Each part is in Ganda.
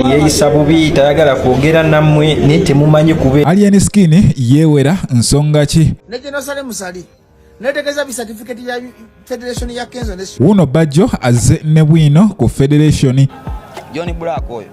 Yeeyisa bubi tayagala kwogera nammwe naye temumanyi kube Alien Skin yeewera nsonga ki? Nejenosale musali netegeza bi certificate ya Federation ya Kenzo Wuno Bajjo azze ne bwiino ku Federation. Johnny Black oyo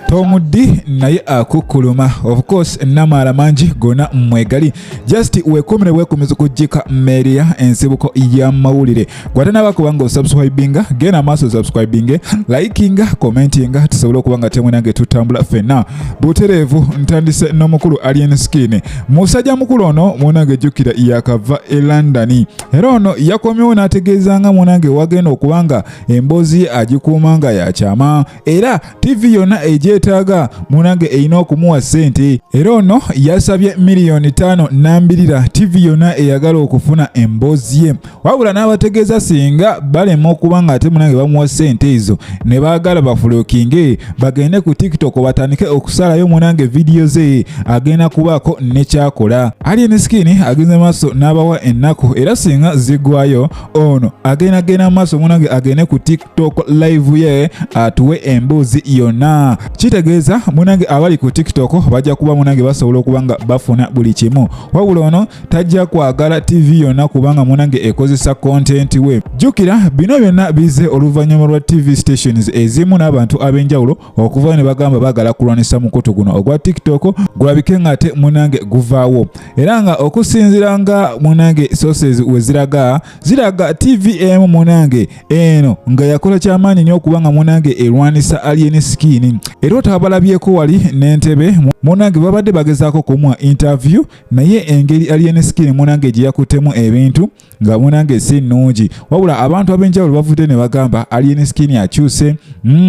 Tomuddi naye akukuluma. Of course namala mangi gona mwegali. Just wekomere wekomeza kujika media ensibuko ya mawulire. Gwatana bakubanga subscribinga gena maso subscribinge likinga commentinga tusobola okubanga temwe nange tutambula fena. Buterevu ntandise n'omukulu Alien Skin. Musajja mukulu ono munange jukira yakava e London. Era ono yakomyewo n'ategeezanga munange wagenda okubanga embozi agikumanga ya chama. Era TV yonna ejetaga munange eina okumuwa sente. Era ono yasabye $5 nambirira TV yonna eyagala okufuna embozi ye. Wabula n'abategeeza singa balema okubanga ate munange bamuwa sente ezo ne baagala bafulokinge bagende ku TikTok batandike okusalayo munange video ze agenda kubaako ne kyakola. Alien Skin agenze maaso n'abawa ennaku era singa zigwayo ono agenda maaso munange agende ku TikTok live ye atuwe embozi yonna. Kitegeeza munange abali ku TikTok bajja kuba munange basobola okubanga bafuna buli kimu. Wabula ono tajja kwagala TV yonna kubanga munange ekozesa content we. Jukira bino byonna bize oluvannyuma lwa TV stations ezimu n'abantu ab'enjawulo okuva ne bagamba bagala kulwanisa mukutu guno ogwa TikTok gulabike ng'ate munange guvaawo. Era nga okusinziira nga munange sources we ziraga TVM munange eno nga yakola kyamaanyi nnyo okubanga munange erwanisa Alien Skin. Era otabalabyeko wali n'entebe munange babadde bagezaako kumuwa interview naye engeri Alien Skin munange gye yakutemu ebintu nga munange si nnungi. Wabula abantu ab'enjawulo bavudde ne bagamba Alien Skin akyuse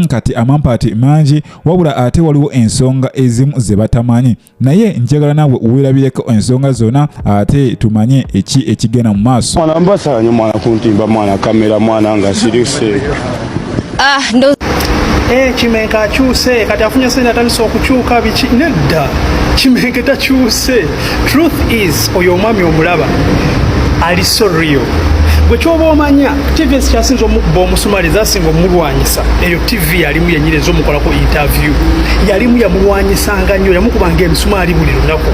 kati amampaati mangi wabula ate waliwo ensonga ezimu ze batamanyi. Naye njagala naawe weerabireko ensonga zonna ate tumanye ekigenda mu maaso. Mwana mbasanya mwana kuntimba mwana kamera mwana nga sirise. Kimenka akyuse kati afunye sente atandise okukyuka biki nedda Kimenke takyuse. Truth is oyo omwami omulaba ali so real. Bwe kyoba omanya TV kyasinza omubba omusumali zasinga omulwanyisa eyo TV yalimu yenyireza omukolako interview yalimu yamulwanyisanga nnyo yamukubanga emisumali buli lunaku.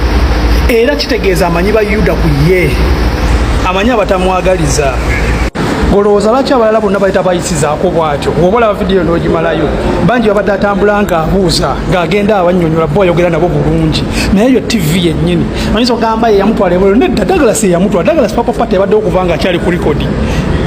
Era kitegeeza amanyi ba Yuda ku ye amanyi abatamwagaliza. Olowooza lwaki abalala bonna bayita bayisizaako bwatyo? Bw'obola vidiyo n'ogimalayo bangi babadde atambula ng'abuuza ng'agenda abannyonnyola bo ayogera nabo bulungi. Naye yo TV yennyini ayinza okugamba ye yamutwala ebweru nedda Douglas ye yamutwala. Douglas papa tebadde okuva nga akyali ku likodi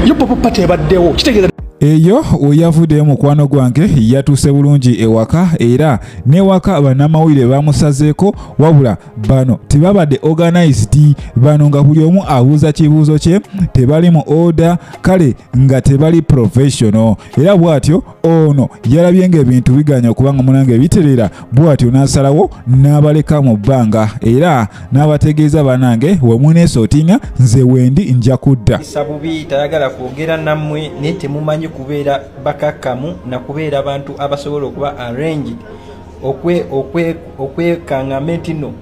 yo papa tebaddewo. Kitegeeza eyo oyavudde mukwano gwange yatuuse bulungi ewaka era newaka bannamawulire bamusazeeko wabula bano tebabadde organized. Bano nga buli omu abuuza kibuuzo kye tebali mu order kale nga tebali professional. Era bw'atyo ono yalabye ng'ebintu biganya okubanga munange biterera bw'atyo n'asalawo n'abaleka mu bbanga era n'abategeeza banange wemuneesootinga nze wendi nja kudda. sabubi tayagala kwogera nammwe naye temumanyi kubeera bakakkamu na kubeera abantu abasobola okuba arranged okwekangama etino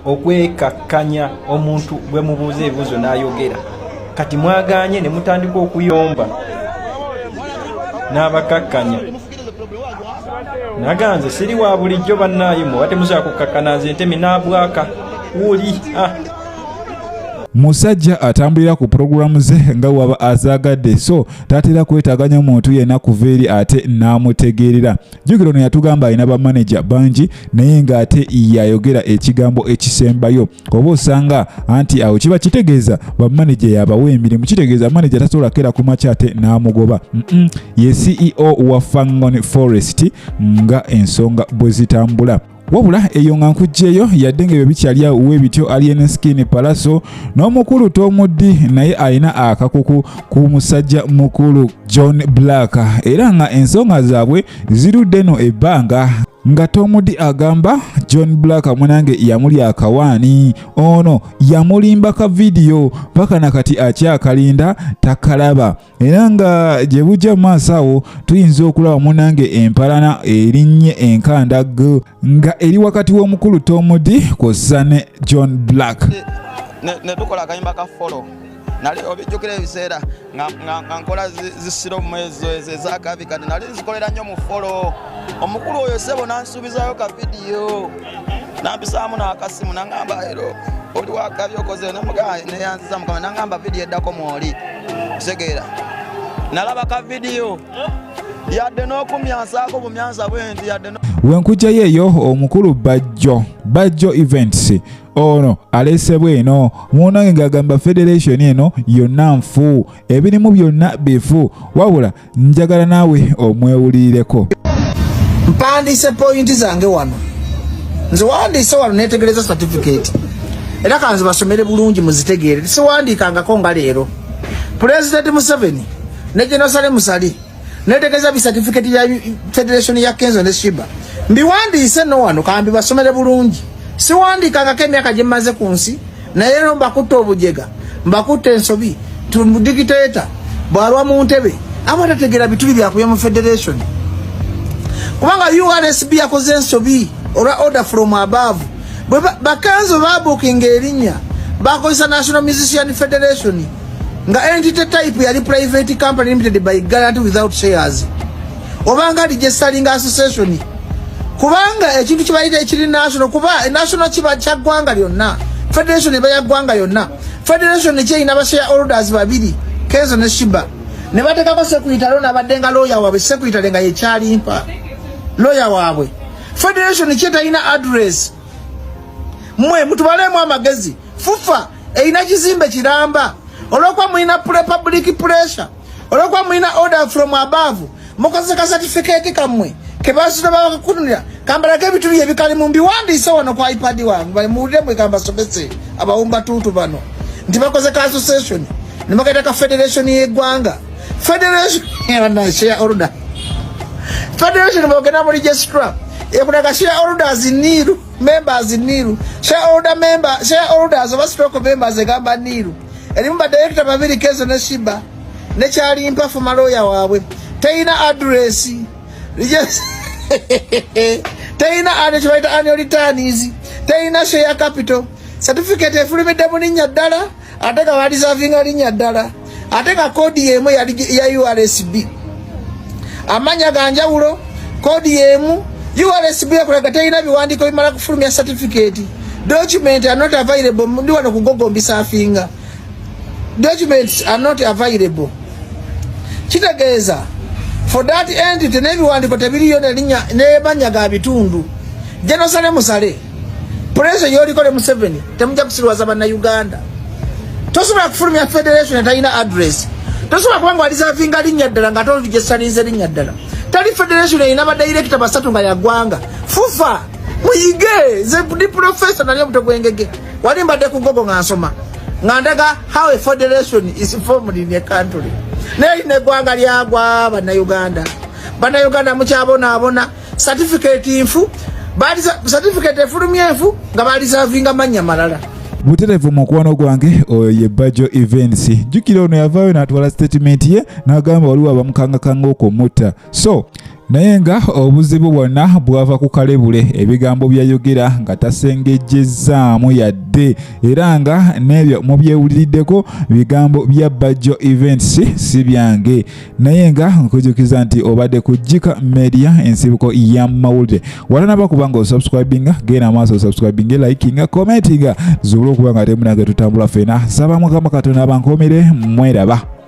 okwekakkanya omuntu bwe mubuuza ebibuuzo n'ayogera. Kati mwaganye ne mutandika okuyomba n'abakakkanya. Naganze siri wa bulijjo bannaayo muba temusobola kukakkana nze ntemi n'abwaka wuli musajja atambulira ku programu ze nga waba azagadde so tatera kwetaganya muntu yenna kuva eri ate n'amutegeerera. Jjukira ono yatugamba alina bamaneja bangi naye ng'ate yayogera ekigambo ekisembayo. Oba osanga anti awo kiba kitegeeza bamaneja yabawa emirimu. Kitegeeza maneja tasobola kera ku makya ate n'amugoba. Ye CEO wa Fangon Forest nga ensonga bwe zitambula. Wabula eyo nga nkujjeyo yadde ng'ebyo bikyali awo bityo Alien Skin palaso n'omukulu Tomuddi naye alina akakuku ku musajja mukulu John Black era nga ensonga zaabwe zirudde no ebbanga nga Tomuddi agamba John Black munange yamuli akawaani ono yamulimba ka video paka nakati akyakalinda takalaba. Era nga gye bujja maaso awo tuyinza okulaba munange empalana erinnye enkandago nga eri wakati w'omukulu Tomuddi kw'ossa ne John Black. ne tukola akayimba ka follow nali obijjukira ebiseera nga nkola zisiro mwezo ezakavi kati nali nzikolera nnyo mu folo omukulu oyo sebo nansuubizayo ka vidiyo nampisaamu n'akasimu nangamba ero oli wakabi okoze neyanziza mukama nangamba vidiyo eddako mwoli kitegeera nalaba ka vidiyo yadde n'okumyansaako bumyansa bwendi yadde wenkujjayo eyo omukulu Bajjo events ono aleese bwino muunange ng'agamba federation eno yonna nfu ebirimu byonna bifu wabula njagala naawe omwewulirireko. Mpandiise pointi zange wano nze wandiise wano netegereza certificate era kanze basomere bulungi muzitegeere siwandiikangako nga leero President Museveni ne General Musali netegereza bi certificate ya federation ya Kenzo ne Shiba mbiwandiise no wano kambi basomere bulungi siwandiikangako emyaka gye mmaze ku nsi naye ero mbakutte obujega mbakutte ensobi tumudikiteeta bwalwa mu ntebe abatategeera bituli byakuya mu federation kubanga URSB yakoze ensobi order from above bakanzo babukinga erinnya bakozesa National Musician Federation nga entity type yali private company limited by guarantee without shares obanga registering association kubanga ekintu kibayita ekiri national kuba national kiba kyagwanga lyonna federation eba yagwanga yonna federation kyeyina ba shareholders babiri Kenzo ne Shiba ne batekako secretary lona abaddenga lawyer waabwe secretary nga yekyali mpa lawyer waabwe federation kyetayina address mwe mutubalemu amagezi fufa eyina kizimbe kiramba olwokwa mwina public pressure olwokwa mwina order from above mukozesa certificate kamwe kebasito bakukunira kambalako ebituli ebikali mu mbiwandiise wano kwa iPad wangu bali muwuliremu kamba sobese abawumba tutu bano nti bakozesa association ne bakaita federation y'eggwanga federation yana share order federation bogena mu registrar ekulaga share orders niru members niru share orders oba stroke members egamba niru elimu ba director babiri Kenzo ne Shiba ne kyali mpa for maloya waabwe teyina address teyina annual returns teyina share capital certificate efulumidde mu linnya ddala ate nga balisavinga linnya ddala ate nga kodi yemu ya URSB amanya ganjawulo kodi yemu URSB yakulaga teyina biwandiiko bimala kufulumya certificate documents are not available ndi wano kugogombisa afinga documents are not available kitegeeza for that entity n'ebiwandiiko tebiriyo n'emanya ga bitundu General Musale pressure yolikole Museveni temujja kusirwaza bannayuganda tosobola kufulumya federation etayina address tosobola kubanga walisavinga linnya ddala nga toligestalinze linnya ddala tali federation eyina badirector basatu nga yaggwanga fufa muyige ze di professor nalyo mutogwengege wali mbadde ku gogo nga nsoma nga ndaga how a federation is formed in a country ne gwanga lyagwa bannayuganda mukyabona certificate infu bali certificate efulumye enfu nga balisavinga manya malala buterevu mukwano gwange oyo ye Bajjo events jukira ono yavaayo n'atwala statement ye n'agamba waliwo abamukangakanga okumutta so naye nga obuzibu bwonna bwava ku kalebule ebigambo byayogera nga tasengejjezaamu yadde era nga n'ebyo mubyewuliriddeko bigambo bya Bajjo events si byange naye nga nkujukiza nti obadde ku KIKA media ensibuko ya mawulire watanaba kubanga osubscribinga genda maaso subscribinga likinga commentinga zubula okuba nga temunange tutambula fena saba mukama Katonda abankomere mweraba.